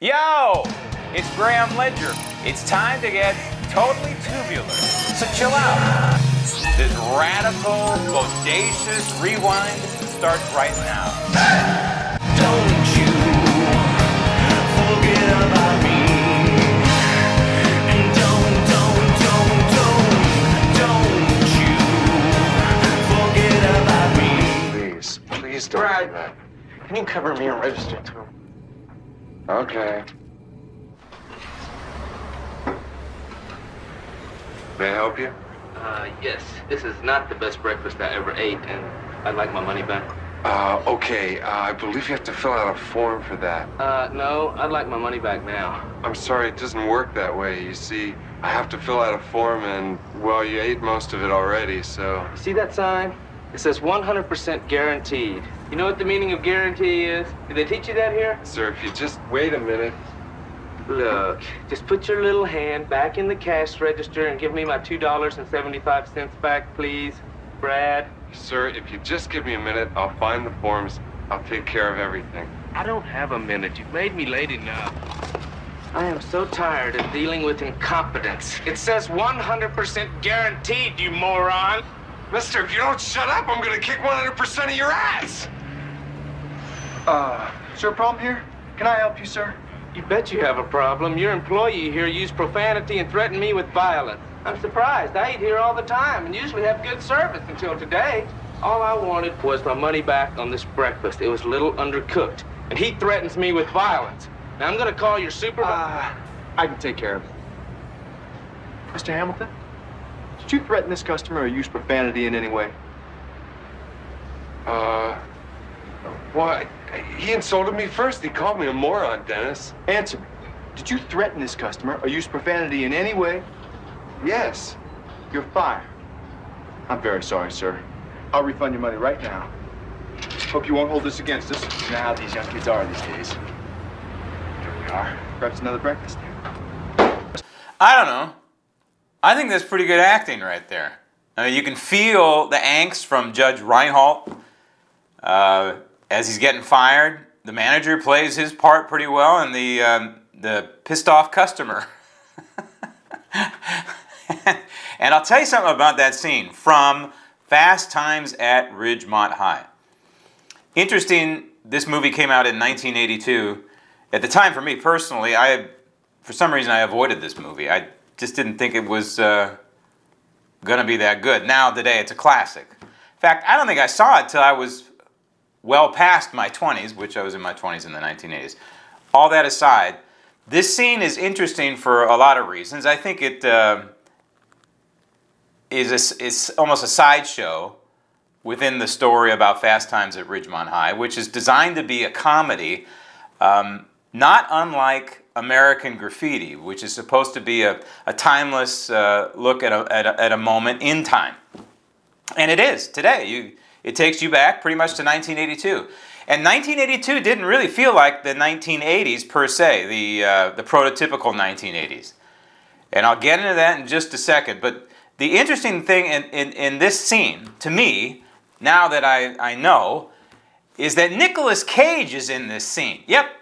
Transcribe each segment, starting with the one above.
Yo, it's Graham Ledger. It's time to get totally tubular. So chill out. This radical, bodacious rewind starts right now. Don't you forget about me. And don't you forget about me. Please don't do that. Can you cover me and register too? Okay. May I help you? Yes. This is not the best breakfast I ever ate, and I'd like my money back. Okay. I believe you have to fill out a form for that. No, I'd like my money back now. I'm sorry, it doesn't work that way. You see, I have to fill out a form and, well, you ate most of it already, so... You see that sign? It says 100% guaranteed. You know what the meaning of guarantee is? Did they teach you that here? Sir, if you just wait a minute... Look, just put your little hand back in the cash register and give me my $2.75 back, please, Brad. Sir, if you just give me a minute, I'll find the forms. I'll take care of everything. I don't have a minute. You've made me late enough. I am so tired of dealing with incompetence. It says 100% guaranteed, you moron. Mister, if you don't shut up, I'm gonna kick 100% of your ass! Is there a problem here? Can I help you, sir? You bet you have a problem. Your employee here used profanity and threatened me with violence. I'm surprised. I eat here all the time and usually have good service until today. All I wanted was my money back on this breakfast. It was a little undercooked. And he threatens me with violence. Now I'm gonna call your supervisor. I can take care of it. Mr. Hamilton, did you threaten this customer or use profanity in any way? Why? He insulted me first. He called me a moron, Dennis. Answer me. Did you threaten this customer or use profanity in any way? Yes. You're fired. I'm very sorry, sir. I'll refund your money right now. Hope you won't hold this against us. You know how these young kids are these days. Here we are. Perhaps another breakfast. I don't know. I think that's pretty good acting right there. I mean, you can feel the angst from Judge Reinhold as he's getting fired. The manager plays his part pretty well, and the pissed off customer. And I'll tell you something about that scene from Fast Times at Ridgemont High. Interesting, this movie came out in 1982. At the time, for me personally, for some reason I avoided this movie. I just didn't think it was going to be that good. Now, today, it's a classic. In fact, I don't think I saw it till I was well past my 20s, which I was in my 20s in the 1980s. All that aside, this scene is interesting for a lot of reasons. I think it is almost a sideshow within the story about Fast Times at Ridgemont High, which is designed to be a comedy, not unlike American Graffiti, which is supposed to be a timeless look at a moment in time. And it is, today. It takes you back pretty much to 1982. And 1982 didn't really feel like the 1980s per se, the prototypical 1980s. And I'll get into that in just a second. But the interesting thing in this scene, to me, now that I know, is that Nicolas Cage is in this scene. Yep.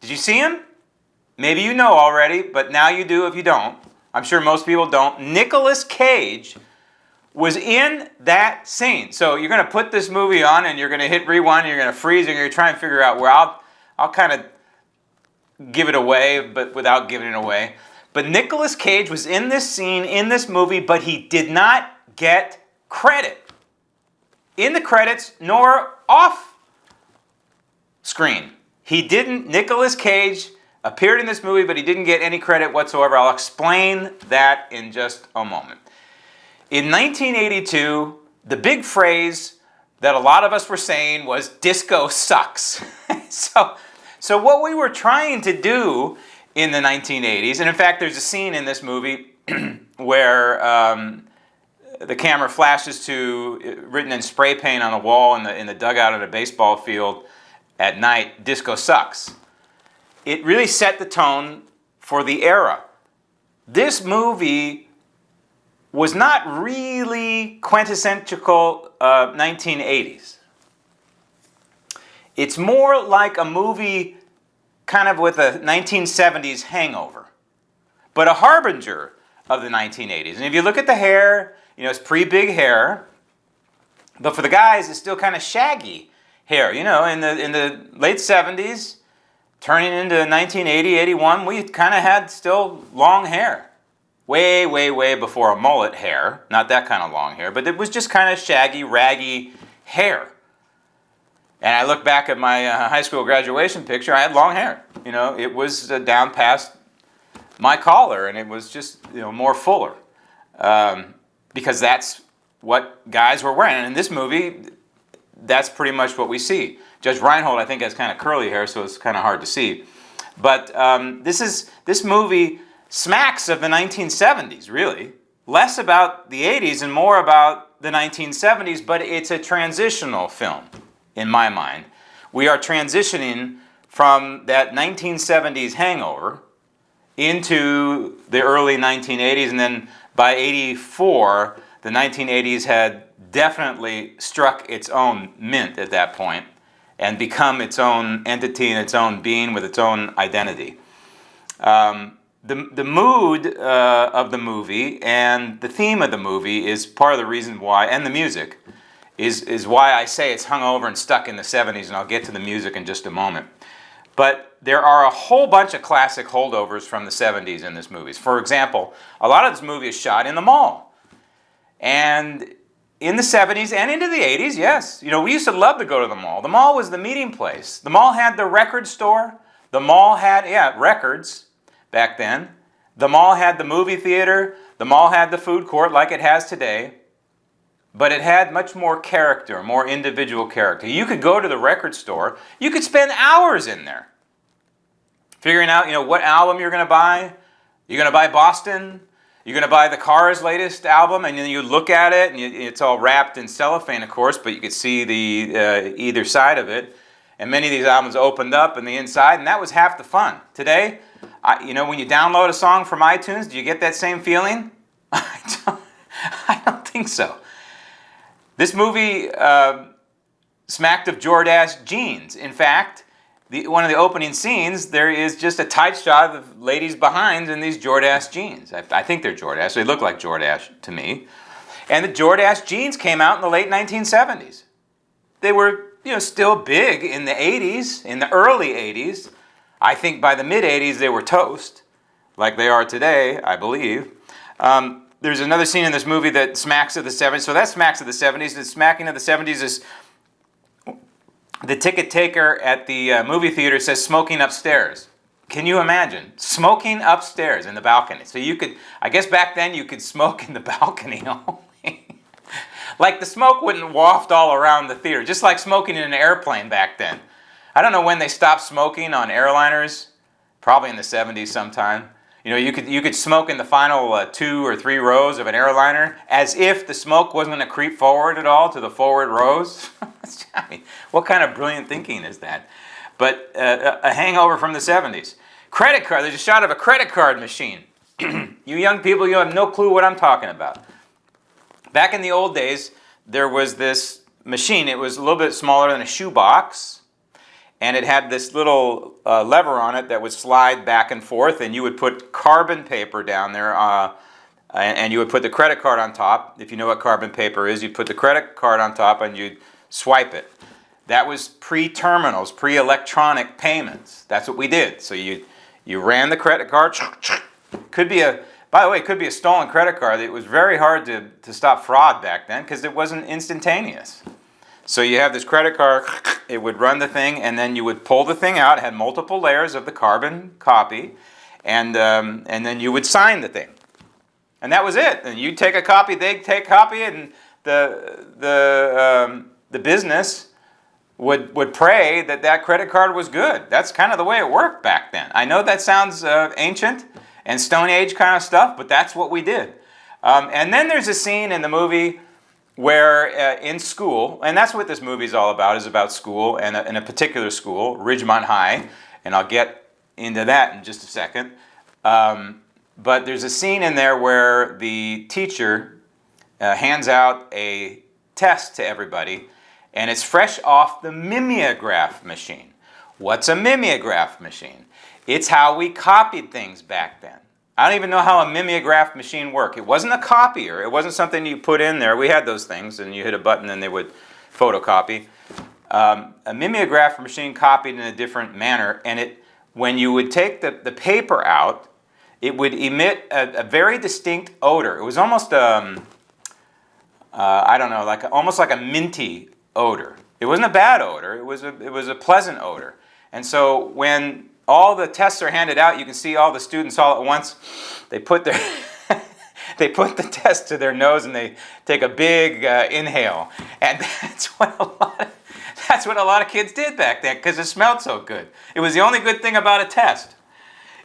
Did you see him? Maybe you know already, but now you do if you don't. I'm sure most people don't. Nicolas Cage was in that scene. So you're going to put this movie on and you're going to hit rewind and you're going to freeze and you're going to try and figure out where I'll kind of give it away, but without giving it away. But Nicolas Cage was in this scene, in this movie, but he did not get credit. In the credits, nor off screen. Nicolas Cage appeared in this movie, but he didn't get any credit whatsoever. I'll explain that in just a moment. In 1982, the big phrase that a lot of us were saying was disco sucks. So what we were trying to do in the 1980s, and in fact there's a scene in this movie where the camera flashes to, written in spray paint on the wall in the dugout at a baseball field at night, disco sucks. It really set the tone for the era. This movie was not really quintessential 1980s. It's more like a movie kind of with a 1970s hangover, but a harbinger of the 1980s. And if you look at the hair, you know, it's pretty big hair, but for the guys, it's still kind of shaggy hair. You know, in the late 70s, turning into 1980, 81, we kind of had still long hair. Way, way, way before a mullet hair. Not that kind of long hair, but it was just kind of shaggy, raggy hair. And I look back at my high school graduation picture, I had long hair. You know, it was down past my collar, and it was just, you know, more fuller. Because that's what guys were wearing. And in this movie, that's pretty much what we see. Judge Reinhold, I think, has kind of curly hair, so it's kind of hard to see. But this movie smacks of the 1970s, really. Less about the 80s and more about the 1970s, but it's a transitional film, in my mind. We are transitioning from that 1970s hangover into the early 1980s, and then by 84, the 1980s had definitely struck its own mint at that point and become its own entity and its own being with its own identity. The mood of the movie and the theme of the movie is part of the reason why, and the music, is why I say it's hung over and stuck in the 70s, and I'll get to the music in just a moment. But there are a whole bunch of classic holdovers from the 70s in this movie. For example, a lot of this movie is shot in the mall. And in the 70s and into the 80s, yes. You know, we used to love to go to the mall. The mall was the meeting place. The mall had the record store. The mall had, records back then. The mall had the movie theater. The mall had the food court like it has today. But it had much more character, more individual character. You could go to the record store. You could spend hours in there figuring out, you know, what album you're going to buy. You're going to buy Boston. You're going to buy the Cars' latest album, and then you look at it, and it's all wrapped in cellophane, of course, but you could see the either side of it. And many of these albums opened up in the inside, and that was half the fun. Today, you know, when you download a song from iTunes, do you get that same feeling? I don't think so. This movie smacked of Jordache jeans. In fact, one of the opening scenes, there is just a tight shot of the ladies behind in these Jordache jeans. I think they're Jordache. They look like Jordache to me. And the Jordache jeans came out in the late 1970s. They were, you know, still big in the 80s, in the early 80s. I think by the mid-80s they were toast, like they are today, I believe. There's another scene in this movie that smacks of the 70s. So that smacks of the 70s. The smacking of the 70s is the ticket taker at the movie theater says smoking upstairs. Can you imagine? Smoking upstairs in the balcony. So you could, I guess back then you could smoke in the balcony only. Like the smoke wouldn't waft all around the theater, just like smoking in an airplane back then. I don't know when they stopped smoking on airliners, probably in the 70s sometime. You know, you could smoke in the final 2 or 3 rows of an airliner as if the smoke wasn't going to creep forward at all to the forward rows. I mean, what kind of brilliant thinking is that? But a hangover from the 70s. Credit card, there's a shot of a credit card machine. You young people, you have no clue what I'm talking about. Back in the old days, there was this machine. It was a little bit smaller than a shoebox. And it had this little lever on it that would slide back and forth, and you would put carbon paper down there, and you would put the credit card on top. If you know what carbon paper is, you'd put the credit card on top and you'd swipe it. That was pre-terminals, pre-electronic payments. That's what we did. So you ran the credit card. Could be by the way, it could be a stolen credit card. It was very hard to stop fraud back then because it wasn't instantaneous. So you have this credit card, it would run the thing, and then you would pull the thing out. It had multiple layers of the carbon copy, and then you would sign the thing. And that was it. And you'd take a copy, they'd take a copy, and the business would pray that credit card was good. That's kind of the way it worked back then. I know that sounds ancient and Stone Age kind of stuff, but that's what we did. And then there's a scene in the movie where in school, and that's what this movie is all about, is about school, and in a particular school, Ridgemont High, and I'll get into that in just a second. But there's a scene in there where the teacher hands out a test to everybody, and it's fresh off the mimeograph machine. What's a mimeograph machine? It's how we copied things back then. I don't even know how a mimeograph machine worked. It wasn't a copier. It wasn't something you put in there. We had those things, and you hit a button and they would photocopy. A mimeograph machine copied in a different manner, and when you would take the paper out, it would emit a very distinct odor. It was almost I don't know, almost like a minty odor. It wasn't a bad odor. It was a pleasant odor. And so when all the tests are handed out, you can see all the students all at once. They put their they put the test to their nose and they take a big inhale, and that's what a lot of kids did back then because it smelled so good. It was the only good thing about a test.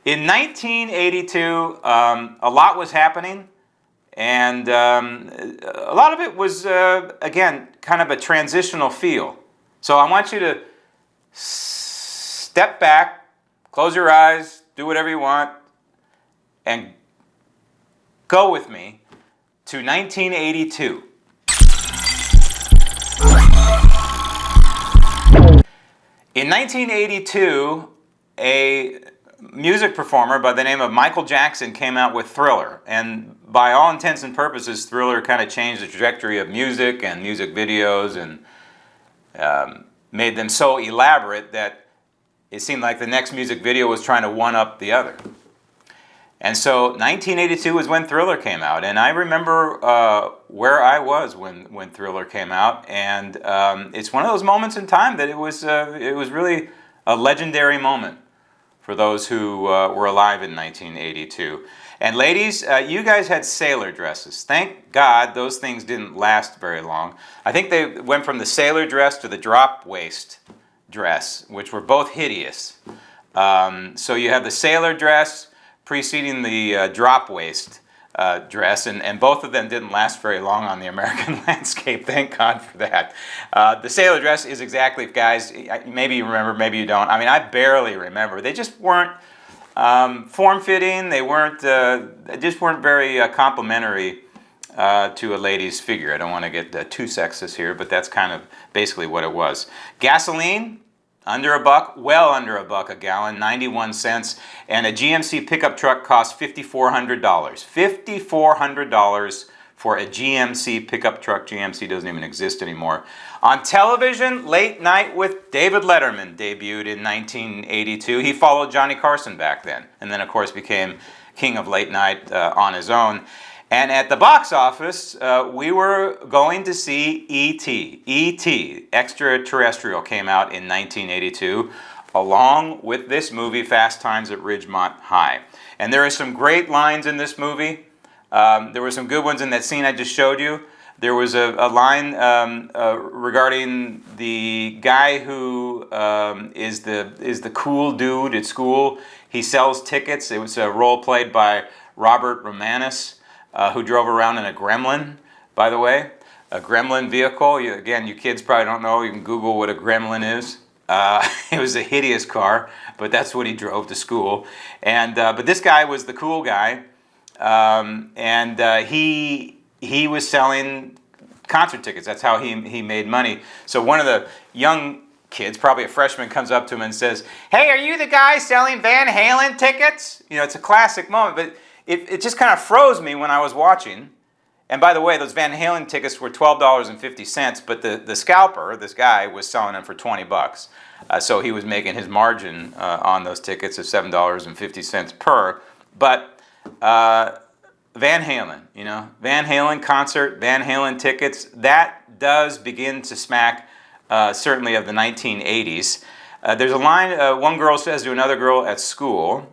In 1982, a lot was happening, and a lot of it was again kind of a transitional feel. So I want you to step back. Close your eyes, do whatever you want, and go with me to 1982. In 1982, a music performer by the name of Michael Jackson came out with Thriller. And by all intents and purposes, Thriller kind of changed the trajectory of music and music videos and made them so elaborate that it seemed like the next music video was trying to one-up the other. And so 1982 was when Thriller came out, and I remember where I was when Thriller came out, and it's one of those moments in time that it was really a legendary moment for those who were alive in 1982. And ladies, you guys had sailor dresses. Thank God those things didn't last very long. I think they went from the sailor dress to the drop waist dress, which were both hideous. So you have the sailor dress preceding the drop waist dress, and both of them didn't last very long on the American landscape. Thank God for that. The sailor dress is exactly, guys, maybe you remember, maybe you don't. I mean, I barely remember. They just weren't form-fitting. They just weren't very complimentary to a lady's figure. I don't want to get too sexist here, but that's kind of basically what it was. Gasoline, under $1, well under $1 a gallon, 91 cents, and a GMC pickup truck cost $5,400. $5,400 for a GMC pickup truck. GMC doesn't even exist anymore. On television, Late Night with David Letterman debuted in 1982. He followed Johnny Carson back then, and then of course became king of late night on his own. And at the box office, we were going to see E.T. E.T. Extraterrestrial came out in 1982, along with this movie, Fast Times at Ridgemont High. And there are some great lines in this movie. There were some good ones in that scene I just showed you. There was a line regarding the guy who is the cool dude at school. He sells tickets. It was a role played by Robert Romanus, who drove around in a Gremlin, by the way. A Gremlin vehicle. Again, you kids probably don't know. You can Google what a Gremlin is. It was a hideous car, but that's what he drove to school. And but this guy was the cool guy, and he was selling concert tickets. That's how he made money. So one of the young kids, probably a freshman, comes up to him and says, "Hey, are you the guy selling Van Halen tickets?" You know, it's a classic moment, but it just kind of froze me when I was watching. And by the way, those Van Halen tickets were $12.50, but the scalper, this guy, was selling them for $20. So he was making his margin on those tickets of $7.50 per. But Van Halen, you know, Van Halen concert, Van Halen tickets, that does begin to smack certainly of the 1980s. There's a line one girl says to another girl at school,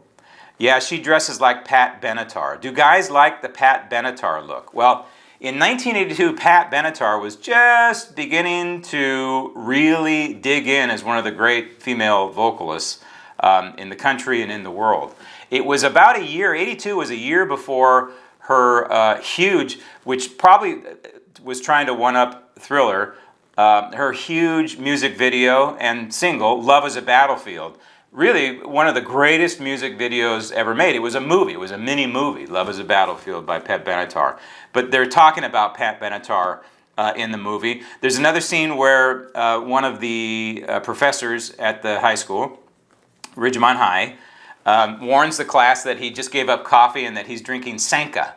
"Yeah, she dresses like Pat Benatar." Do guys like the Pat Benatar look? Well, in 1982, Pat Benatar was just beginning to really dig in as one of the great female vocalists in the country and in the world. It was about a year, 82 was a year before her huge, which probably was trying to one-up Thriller, her huge music video and single, "Love is a Battlefield." Really one of the greatest music videos ever made. It was a movie. It was a mini movie, "Love is a Battlefield" by Pat Benatar. But they're talking about Pat Benatar in the movie. There's another scene where one of the professors at the high school, Ridgemont High, warns the class that he just gave up coffee and that he's drinking Sanka.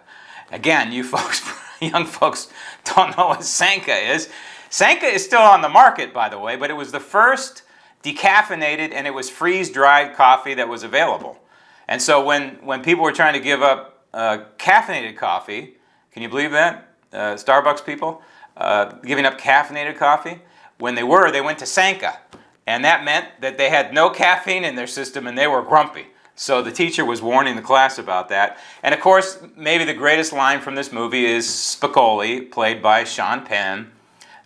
Again, you folks, young folks, don't know what Sanka is. Sanka is still on the market, by the way, but it was the first decaffeinated and it was freeze-dried coffee that was available. And so when people were trying to give up caffeinated coffee, can you believe that? Starbucks people giving up caffeinated coffee? When they went to Sanka. And that meant that they had no caffeine in their system and they were grumpy. So the teacher was warning the class about that. And of course, maybe the greatest line from this movie is Spicoli, played by Sean Penn,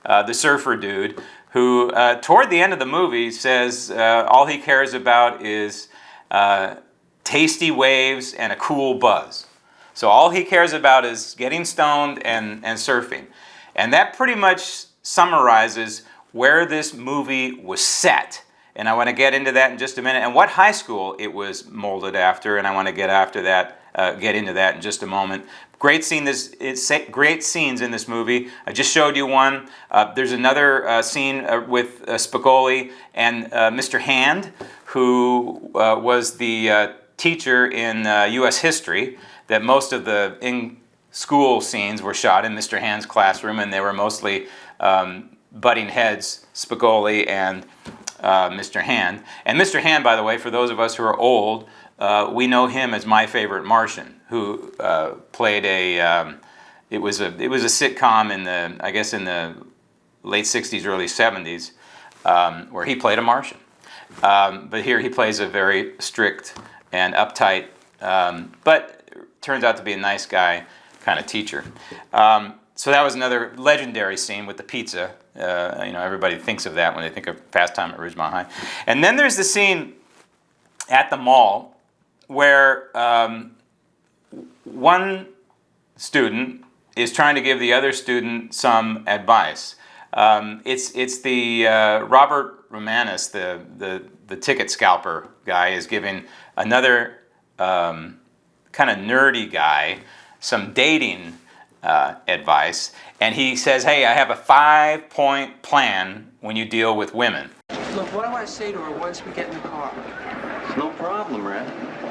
the surfer dude, who toward the end of the movie says all he cares about is tasty waves and a cool buzz. So all he cares about is getting stoned and surfing. And that pretty much summarizes where this movie was set. And I want to get into that in just a minute, and what high school it was molded after, and I want to get into that in just a moment. Great great scenes in this movie. I just showed you one. There's another scene with Spicoli and Mr. Hand, who was the teacher in U.S. history, that most of the in-school scenes were shot in Mr. Hand's classroom, and they were mostly butting heads, Spicoli and Mr. Hand. And Mr. Hand, by the way, for those of us who are old, we know him as My Favorite Martian, who played it was a sitcom in the late 60s, early 70s, where he played a Martian. But here he plays a very strict and uptight, but turns out to be a nice guy kind of teacher. So that was another legendary scene with the pizza. Everybody thinks of that when they think of Fast Time at Ridgemont High. And then there's the scene at the mall where one student is trying to give the other student some advice. It's the Robert Romanus, the ticket scalper guy, is giving another kind of nerdy guy some dating advice, and he says, hey, I have a 5-point plan when you deal with women. Look, what do I say to her once we get in the car? No problem, Red.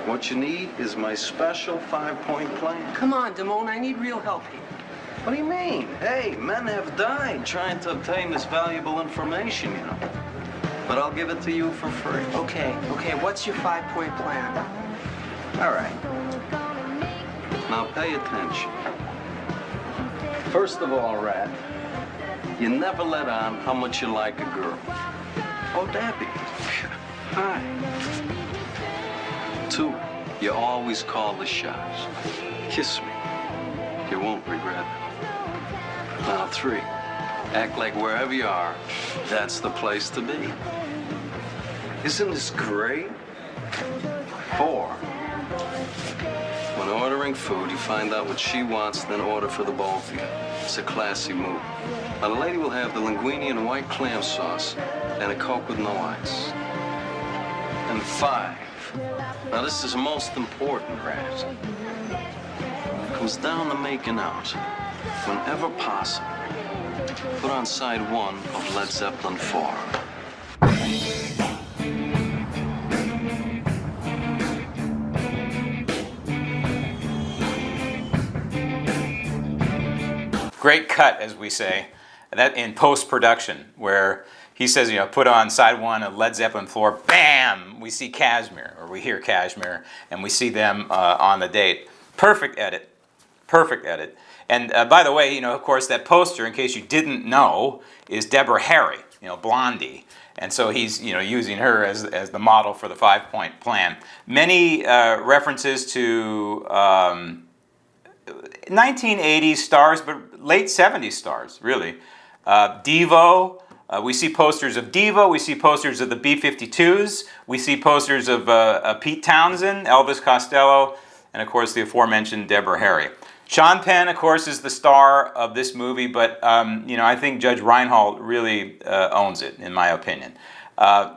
What you need is my special 5-point plan. Come on, Damone, I need real help here. What do you mean? Hey, men have died trying to obtain this valuable information, you know. But I'll give it to you for free. Okay, what's your 5-point plan? All right. Now pay attention. First of all, Rat, you never let on how much you like a girl. Oh, Debbie. Hi. 2, you always call the shots. Kiss me. You won't regret it. Now 3, act like wherever you are, that's the place to be. Isn't this great? 4, when ordering food, you find out what she wants, then order for the both of you. It's a classy move. Now, the lady will have the linguine and white clam sauce and a Coke with no ice. And 5, now this is most important, Rat. When it comes down to making out, whenever possible, put on side 1 of Led Zeppelin 4. Great cut, as we say, that in post-production, where he says, put on side 1 of Led Zeppelin 4, bam, we see Kashmir, or we hear Kashmir, and we see them on the date. Perfect edit. And by the way, of course, that poster, in case you didn't know, is Deborah Harry, Blondie. And so he's, using her as the model for the 5-point plan. Many references to 1980s stars, but late 70s stars, really. Devo, we see posters of Devo, we see posters of the B-52s, we see posters of Pete Townsend, Elvis Costello, and of course the aforementioned Deborah Harry. Sean Penn, of course, is the star of this movie, but I think Judge Reinhold really owns it, in my opinion.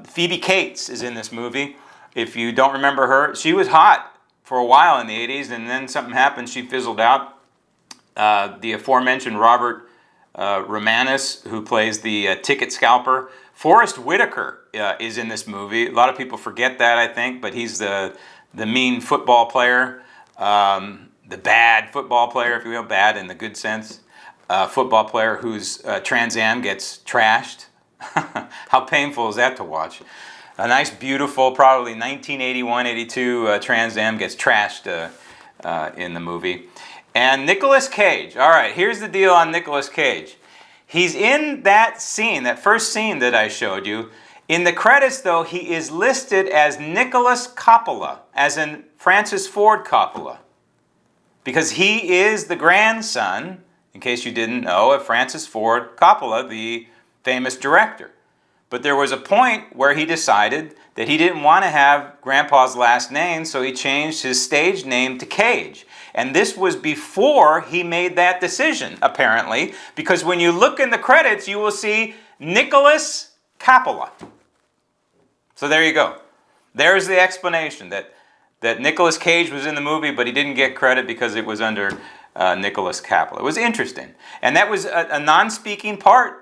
Phoebe Cates is in this movie. If you don't remember her, she was hot for a while in the 80s, and then something happened, she fizzled out. The aforementioned Robert Romanis, who plays the ticket scalper. Forrest Whitaker is in this movie. A lot of people forget that, I think, but he's the mean football player, the bad football player, if you will, bad in the good sense. Football player whose Trans Am gets trashed. How painful is that to watch? A nice, beautiful, probably 1981-82 Trans Am gets trashed in the movie. And Nicolas Cage. All right, here's the deal on Nicolas Cage. He's in that scene, that first scene that I showed you. In the credits, though, he is listed as Nicholas Coppola, as in Francis Ford Coppola, because he is the grandson, in case you didn't know, of Francis Ford Coppola, the famous director. But there was a point where he decided that he didn't want to have Grandpa's last name, so he changed his stage name to Cage. And this was before he made that decision, apparently, because when you look in the credits, you will see Nicholas Coppola. So there you go. There's the explanation that Nicolas Cage was in the movie, but he didn't get credit because it was under Nicholas Coppola. It was interesting. And that was a non-speaking part.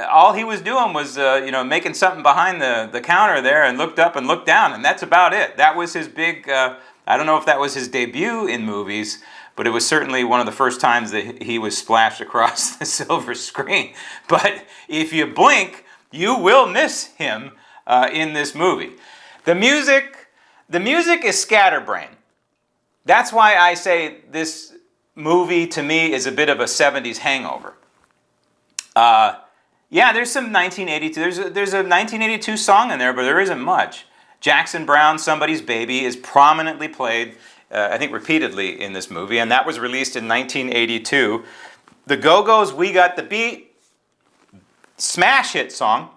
All he was doing was making something behind the counter there, and looked up and looked down, and that's about it. That was his big, I don't know if that was his debut in movies, but it was certainly one of the first times that he was splashed across the silver screen. But if you blink, you will miss him in this movie. The music is scatterbrain. That's why I say this movie to me is a bit of a 70s hangover. Yeah, there's some 1982. There's a 1982 song in there, but there isn't much. Jackson Browne's Somebody's Baby is prominently played, I think repeatedly in this movie, and that was released in 1982. The Go-Go's We Got the Beat, smash hit song,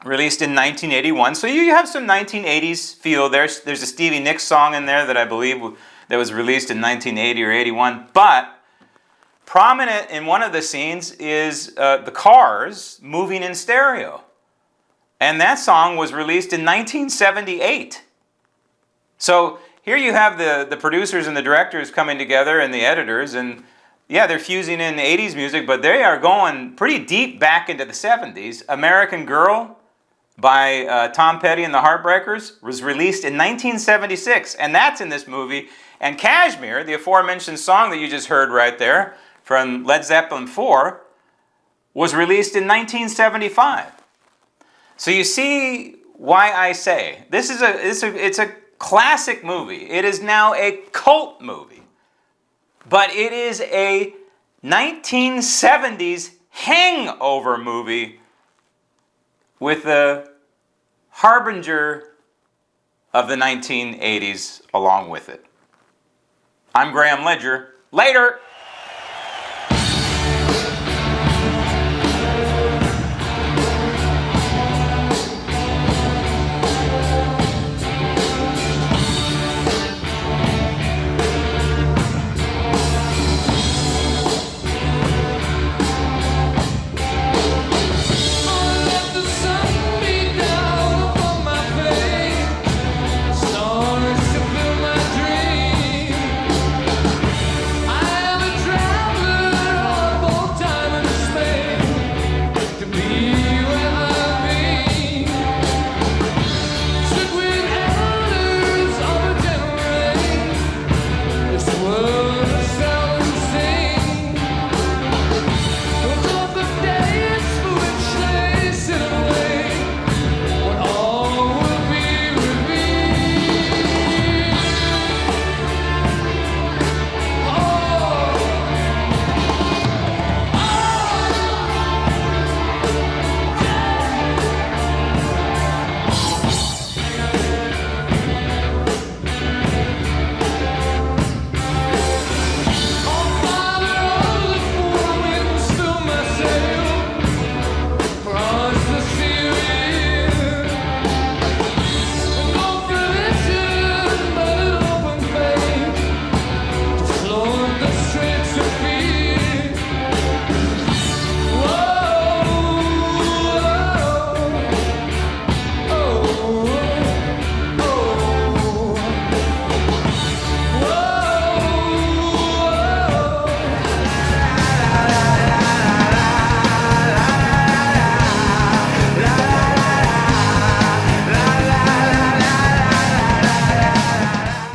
released in 1981. So you have some 1980s feel. There's a Stevie Nicks song in there that I believe that was released in 1980 or 81, but prominent in one of the scenes is the Cars moving in stereo. And that song was released in 1978. So here you have the producers and the directors coming together and the editors, and yeah, they're fusing in 80s music, but they are going pretty deep back into the 70s. American Girl by Tom Petty and the Heartbreakers was released in 1976, and that's in this movie. And Kashmir, the aforementioned song that you just heard right there, from Led Zeppelin 4, was released in 1975. So you see why I say this is it's a classic movie. It is now a cult movie, but it is a 1970s hangover movie with the harbinger of the 1980s along with it. I'm Graham Ledger. Later!